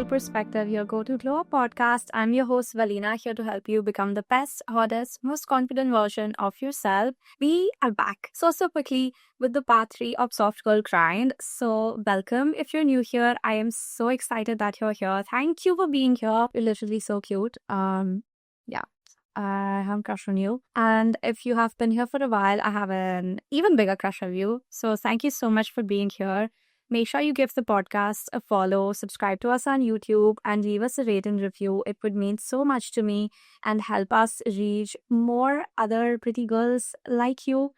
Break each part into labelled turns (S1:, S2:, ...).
S1: Soulful Perspective, your go-to glow up podcast. I'm your host, Valena, here to help you become the best, hottest, most confident version of yourself. We are back so quickly with the part 3 of Soft Girl Grind. So welcome. If you're new here, I am so excited that you're here. Thank you for being here. You're literally so cute. Yeah. I have a crush on you. And if you have been here for a while, I have an even bigger crush on you. So thank you so much for being here. Make sure you give the podcast a follow, subscribe to us on YouTube, and leave us a rate and review. It would mean so much to me and help us reach more other pretty girls like you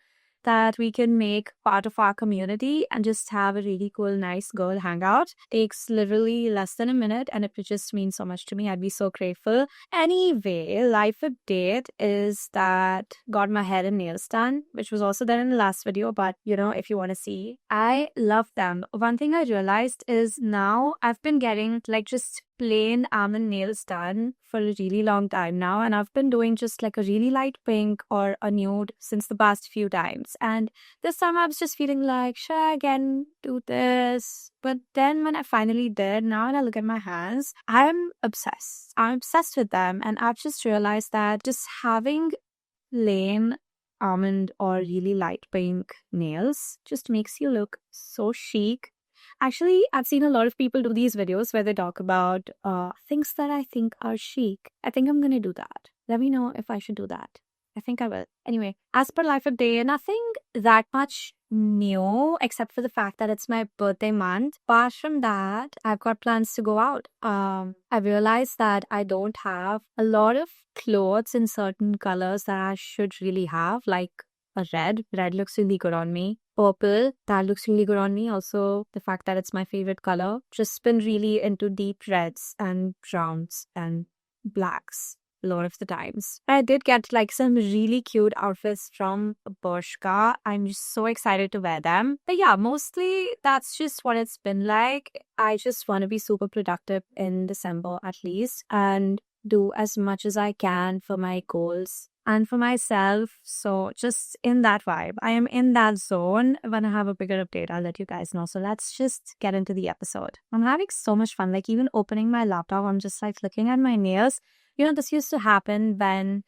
S1: that we can make part of our community and just have a really cool, nice girl hangout. Takes literally less than a minute and it would just mean so much to me. I'd be so grateful. Anyway, life update is that got my hair and nails done, which was also there in the last video, but if you want to see, I love them. One thing I realized is now I've been getting just plain almond nails done for a really long time now, and I've been doing just a really light pink or a nude since the past few times. And this time I was just feeling like, should I again do this? But then when I finally did, now when I look at my hands, I'm obsessed. I'm obsessed with them, and I've just realized that just having plain almond or really light pink nails just makes you look so chic. Actually, I've seen a lot of people do these videos where they talk about things that I think are chic. I think I'm going to do that. Let me know if I should do that. I think I will. Anyway, as per Life Update, nothing that much new except for the fact that it's my birthday month. Apart from that, I've got plans to go out. I realized that I don't have a lot of clothes in certain colors that I should really have, like a red. Red looks really good on me. Purple, that looks really good on me. Also, the fact that it's my favorite color. Just been really into deep reds and browns and blacks a lot of the times. I did get some really cute outfits from Bershka. I'm just so excited to wear them. But yeah, mostly that's just what it's been like. I just want to be super productive in December at least and do as much as I can for my goals and for myself. So just in that vibe, I am in that zone. When I have a bigger update, I'll let you guys know. So let's just get into the episode. I'm having so much fun. Even opening my laptop, I'm just looking at my nails. This used to happen when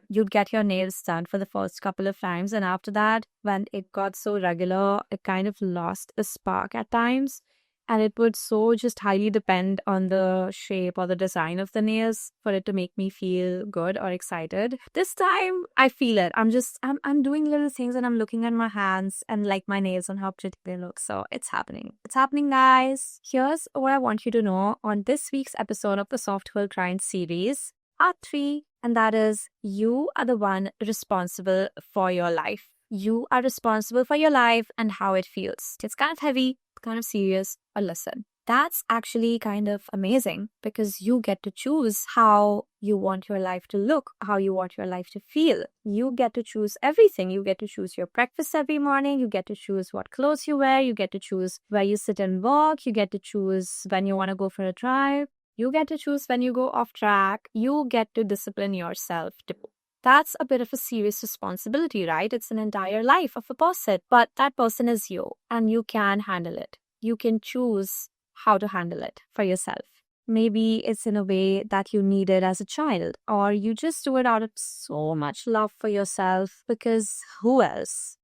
S1: you'd get your nails done for the first couple of times, and after that, when it got so regular, it kind of lost the spark at times. And it would so just highly depend on the shape or the design of the nails for it to make me feel good or excited. This time, I feel it. I'm doing little things and I'm looking at my hands and my nails and how pretty they look. So it's happening. It's happening, guys. Here's what I want you to know on this week's episode of the Soft Girl Grind series, part 3. And that is, you are the one responsible for your life. You are responsible for your life and how it feels. It's kind of heavy, kind of serious, but listen, that's actually kind of amazing because you get to choose how you want your life to look, how you want your life to feel. You get to choose everything. You get to choose your breakfast every morning. You get to choose what clothes you wear. You get to choose where you sit and walk. You get to choose when you want to go for a drive. You get to choose when you go off track. You get to discipline yourself too. That's a bit of a serious responsibility, right? It's an entire life of a person, but that person is you and you can handle it. You can choose how to handle it for yourself. Maybe it's in a way that you needed as a child, or you just do it out of so much love for yourself because who else,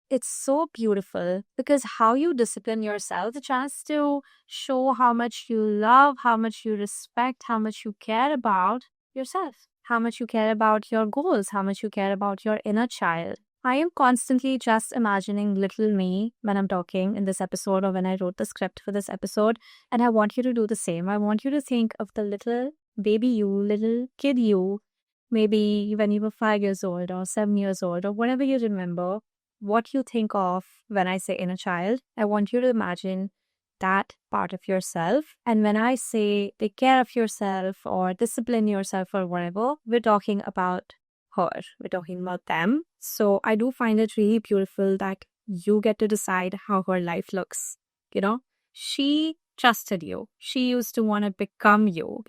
S1: It's so beautiful because how you discipline yourself, the chance to show how much you love, how much you respect, how much you care about yourself, how much you care about your goals, how much you care about your inner child. I am constantly just imagining little me when I'm talking in this episode or when I wrote the script for this episode, and I want you to do the same. I want you to think of the little baby you, little kid you, maybe when you were 5 years old or 7 years old or whatever you remember, what you think of when I say inner child. I want you to imagine that part of yourself. And when I say take care of yourself or discipline yourself or whatever, we're talking about her. We're talking about them. So I do find it really beautiful that you get to decide how her life looks. She trusted you. She used to want to become you,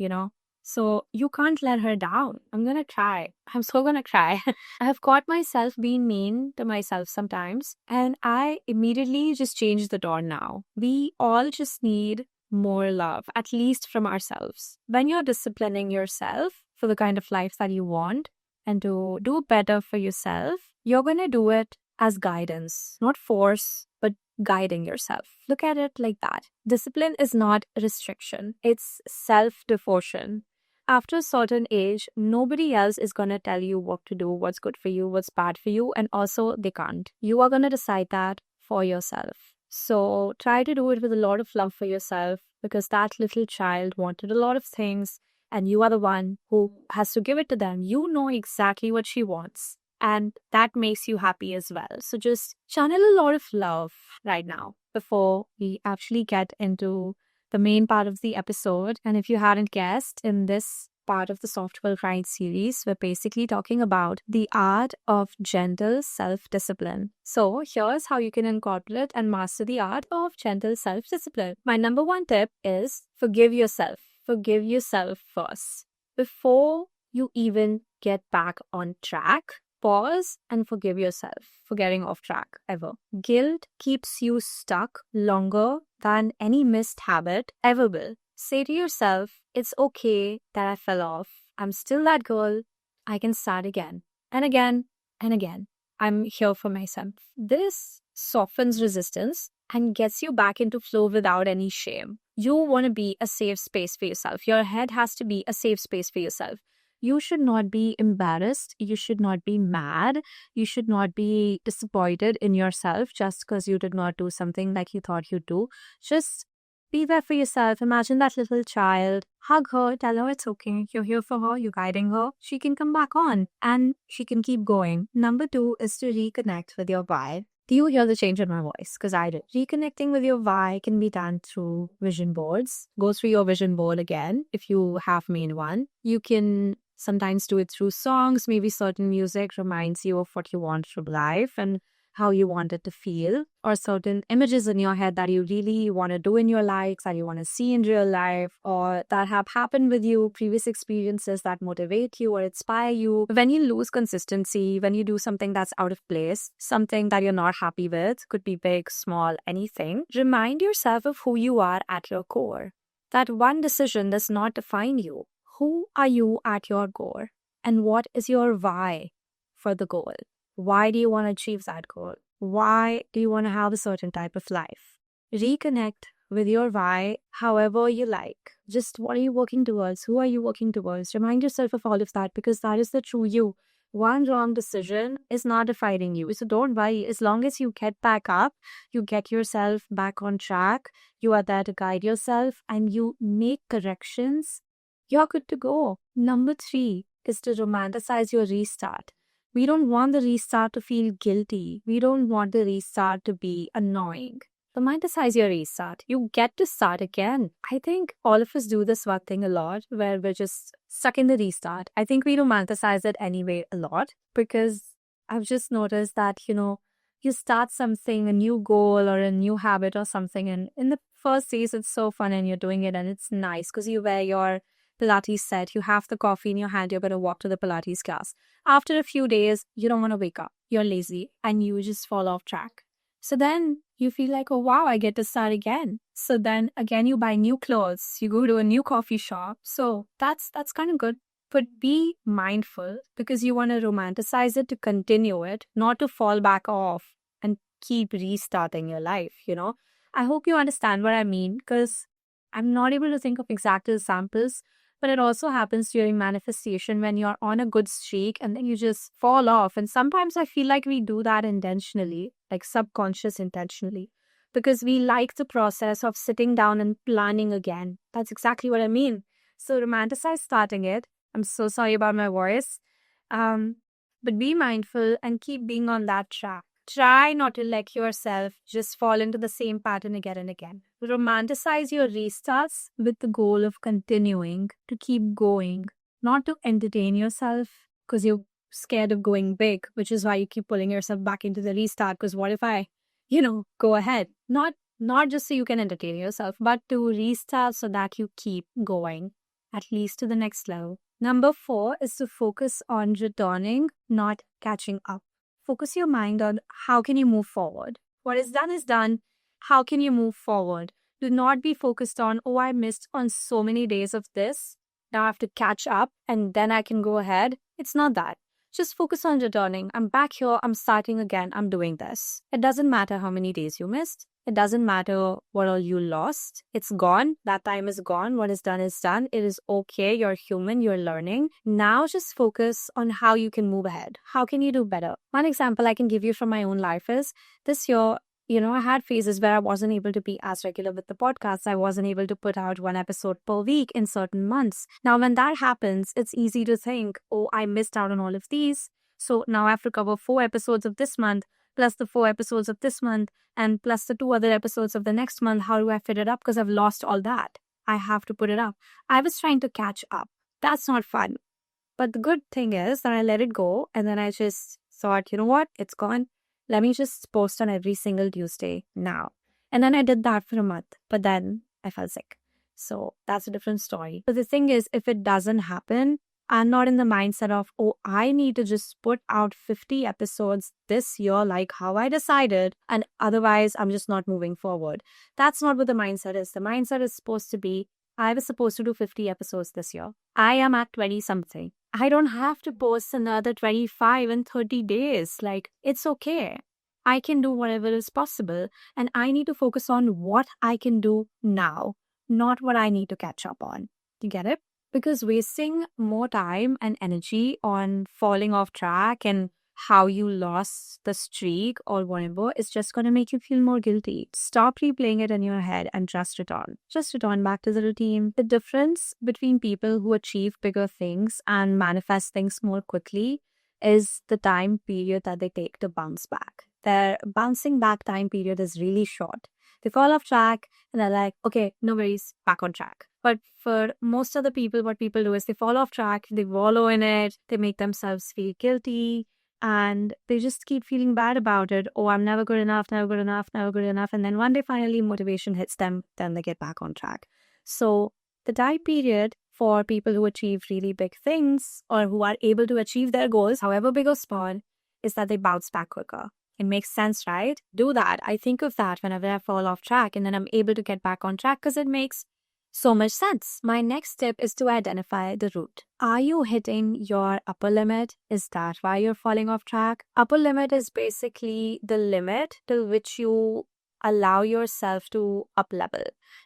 S1: So you can't let her down. I'm going to try. I'm so going to try. I have caught myself being mean to myself sometimes, and I immediately just change the tone now. We all just need more love, at least from ourselves. When you're disciplining yourself for the kind of life that you want and to do better for yourself, you're going to do it as guidance, not force, but guiding yourself. Look at it like that. Discipline is not restriction, it's self-devotion. After a certain age, nobody else is going to tell you what to do, what's good for you, what's bad for you, and also they can't. You are going to decide that for yourself. So try to do it with a lot of love for yourself, because that little child wanted a lot of things and you are the one who has to give it to them. You know exactly what she wants, and that makes you happy as well. So just channel a lot of love right now before we actually get into the main part of the episode. And if you hadn't guessed, in this part of the Soft Girl Grind series, we're basically talking about the art of gentle self-discipline. So here's how you can incorporate and master the art of gentle self-discipline. My number one tip is forgive yourself. Forgive yourself first. Before you even get back on track, pause and forgive yourself for getting off track ever. Guilt keeps you stuck longer than any missed habit ever will. Say to yourself, it's okay that I fell off. I'm still that girl. I can start again and again and again. I'm here for myself. This softens resistance and gets you back into flow without any shame. You want to be a safe space for yourself. Your head has to be a safe space for yourself. You should not be embarrassed. You should not be mad. You should not be disappointed in yourself just because you did not do something like you thought you'd do. Just be there for yourself. Imagine that little child. Hug her. Tell her it's okay. You're here for her. You're guiding her. She can come back on and she can keep going. Number 2 is to reconnect with your why. Do you hear the change in my voice? Because I did. Reconnecting with your why can be done through vision boards. Go through your vision board again if you have made one. You can sometimes do it through songs. Maybe certain music reminds you of what you want from life and how you want it to feel, or certain images in your head that you really want to do in your life, that you want to see in real life, or that have happened with you, previous experiences that motivate you or inspire you. When you lose consistency, when you do something that's out of place, something that you're not happy with, could be big, small, anything, remind yourself of who you are at your core. That one decision does not define you. Who are you at your core? And what is your why for the goal? Why do you want to achieve that goal? Why do you want to have a certain type of life? Reconnect with your why however you like. Just what are you working towards? Who are you working towards? Remind yourself of all of that, because that is the true you. One wrong decision is not defining you. So don't worry. As long as you get back up, you get yourself back on track, you are there to guide yourself, and you make corrections, you're good to go. Number 3 is to romanticize your restart. We don't want the restart to feel guilty. We don't want the restart to be annoying. Romanticize your restart. You get to start again. I think all of us do this one thing a lot where we're just stuck in the restart. I think we romanticize it anyway a lot, because I've just noticed that, you start something, a new goal or a new habit or something, and in the first days it's so fun and you're doing it and it's nice because you wear your Pilates set, you have the coffee in your hand, you're going to walk to the Pilates class. After a few days, you don't want to wake up. You're lazy and you just fall off track. So then you feel like, oh wow, I get to start again. So then again, you buy new clothes, you go to a new coffee shop. So that's kind of good. But be mindful, because you want to romanticize it to continue it, not to fall back off and keep restarting your life, I hope you understand what I mean, because I'm not able to think of exact examples. But it also happens during manifestation when you're on a good streak and then you just fall off. And sometimes I feel like we do that intentionally, like subconscious intentionally, because we like the process of sitting down and planning again. That's exactly what I mean. So romanticize starting it. I'm so sorry about my voice. But be mindful and keep being on that track. Try not to let yourself just fall into the same pattern again and again. Romanticize your restarts with the goal of continuing to keep going, not to entertain yourself because you're scared of going big, which is why you keep pulling yourself back into the restart. Because what if I, go ahead? Not just so you can entertain yourself, but to restart so that you keep going, at least to the next level. Number 4 is to focus on returning, not catching up. Focus your mind on how can you move forward. What is done is done. How can you move forward? Do not be focused on, oh, I missed on so many days of this. Now I have to catch up and then I can go ahead. It's not that. Just focus on returning. I'm back here. I'm starting again. I'm doing this. It doesn't matter how many days you missed. It doesn't matter what all you lost. It's gone. That time is gone. What is done is done. It is okay. You're human. You're learning. Now just focus on how you can move ahead. How can you do better? One example I can give you from my own life is this year, I had phases where I wasn't able to be as regular with the podcast. I wasn't able to put out one episode per week in certain months. Now, when that happens, it's easy to think, oh, I missed out on all of these. So now I have to cover 4 episodes of this month, plus the 4 episodes of this month, and plus the 2 other episodes of the next month. How do I fit it up? Because I've lost all that. I have to put it up. I was trying to catch up. That's not fun. But the good thing is that I let it go. And then I just thought, you know what? It's gone. Let me just post on every single Tuesday now. And then I did that for a month, but then I fell sick. So that's a different story. But the thing is, if it doesn't happen, I'm not in the mindset of, oh, I need to just put out 50 episodes this year, like how I decided, and otherwise I'm just not moving forward. That's not what the mindset is. The mindset is supposed to be, I was supposed to do 50 episodes this year. I am at 20 something. I don't have to post another 25 in 30 days. Like, it's okay. I can do whatever is possible. And I need to focus on what I can do now, not what I need to catch up on. You get it? Because wasting more time and energy on falling off track and how you lost the streak or whatever is just going to make you feel more guilty. Stop replaying it in your head and just return. Just return back to the routine. The difference between people who achieve bigger things and manifest things more quickly is the time period that they take to bounce back. Their bouncing back time period is really short. They fall off track and they're like, okay, no worries, back on track. But for most of the people, what people do is they fall off track, they wallow in it, they make themselves feel guilty, and they just keep feeling bad about it. Oh, I'm never good enough, never good enough, never good enough. And then one day finally motivation hits them, then they get back on track. So the time period for people who achieve really big things or who are able to achieve their goals, however big or small, is that they bounce back quicker. It makes sense, right? Do that. I think of that whenever I fall off track and then I'm able to get back on track because it makes so much sense. My next tip is to identify the root. Are you hitting your upper limit? Is that why you're falling off track? Upper limit is basically the limit till which you allow yourself to up level.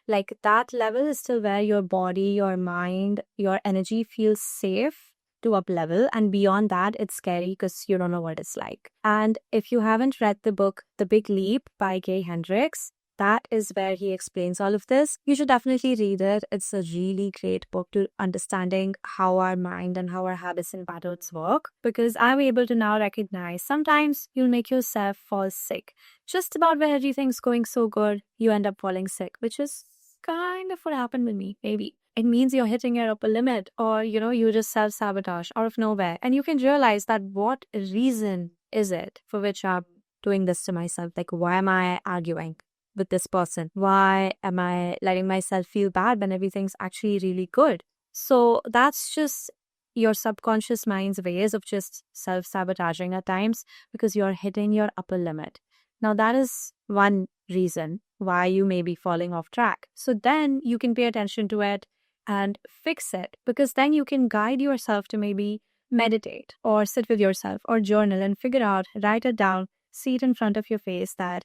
S1: Like that level is still where your body, your mind, your energy feels safe to up level, and beyond that it's scary because you don't know what it's like. And if you haven't read the book The Big Leap by Gay Hendricks, that is where he explains all of this. You should definitely read it. It's a really great book to understanding how our mind and how our habits and patterns work, because I'm able to now recognize sometimes you'll make yourself fall sick. Just about when everything's going so good, you end up falling sick, which is kind of what happened with me, maybe. It means you're hitting your upper limit, or, you just self-sabotage out of nowhere. And you can realize that what reason is it for which I'm doing this to myself? Like, why am I arguing with this person? Why am I letting myself feel bad when everything's actually really good? So that's just your subconscious mind's ways of just self-sabotaging at times because you're hitting your upper limit. Now, that is one reason why you may be falling off track. So then you can pay attention to it and fix it, because then you can guide yourself to maybe meditate or sit with yourself or journal and figure out, write it down, see it in front of your face that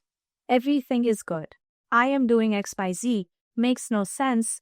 S1: everything is good. I am doing XYZ, makes no sense,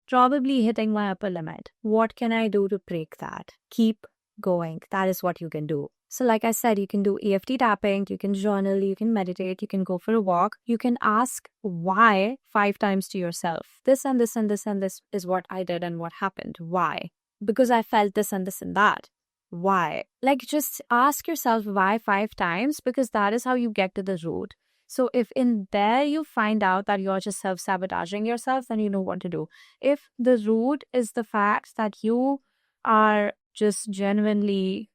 S1: probably hitting my upper limit. What can I do to break that? Keep going. That is what you can do. So like I said, you can do EFT tapping, you can journal, you can meditate, you can go for a walk. You can ask why 5 times to yourself. This and this and this and this is what I did and what happened. Why? Because I felt this and this and that. Why? Like, just ask yourself why 5 times, because that is how you get to the root. So if in there you find out that you're just self-sabotaging yourself, then you know what to do. If the root is the fact that you are just genuinely,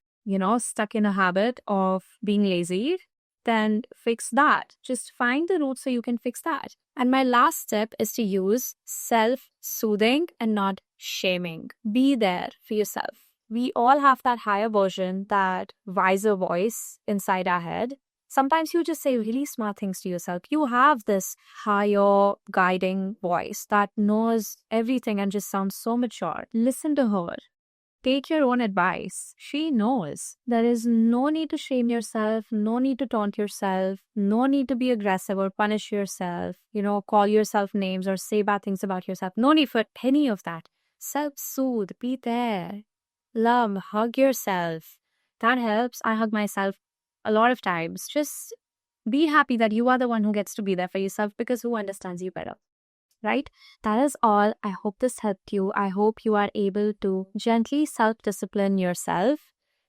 S1: stuck in a habit of being lazy, then fix that. Just find the root so you can fix that. And my last step is to use self-soothing and not shaming. Be there for yourself. We all have that higher version, that wiser voice inside our head Sometimes you just say really smart things to yourself. You have this higher guiding voice that knows everything and just sounds so mature. Listen to her. Take your own advice. She knows. There is no need to shame yourself, no need to taunt yourself, no need to be aggressive or punish yourself, call yourself names or say bad things about yourself. No need for any of that. Self-soothe, be there. Love, hug yourself. That helps. I hug myself a lot of times. Just be happy that you are the one who gets to be there for yourself, because who understands you better? Right? That is all. I hope this helped you. I hope you are able to gently self-discipline yourself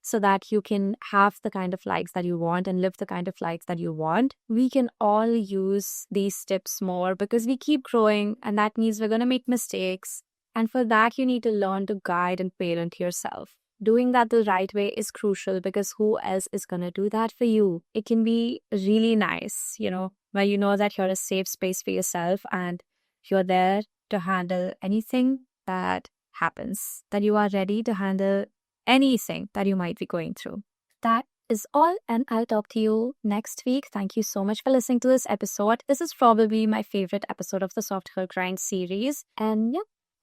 S1: so that you can have the kind of likes that you want and live the kind of lives that you want. We can all use these tips more because we keep growing, and that means we're going to make mistakes. And for that, you need to learn to guide and parent yourself. Doing that the right way is crucial, because who else is going to do that for you? It can be really nice, where you know that you're a safe space for yourself and you're there to handle anything that happens, that you are ready to handle anything that you might be going through. That is all, and I'll talk to you next week. Thank you so much for listening to this episode. This is probably my favorite episode of the Soft Girl Grind series. And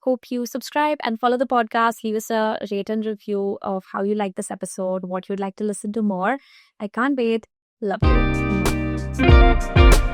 S1: hope you subscribe and follow the podcast. Leave us a rate and review of how you like this episode, what you'd like to listen to more. I can't wait. Love you.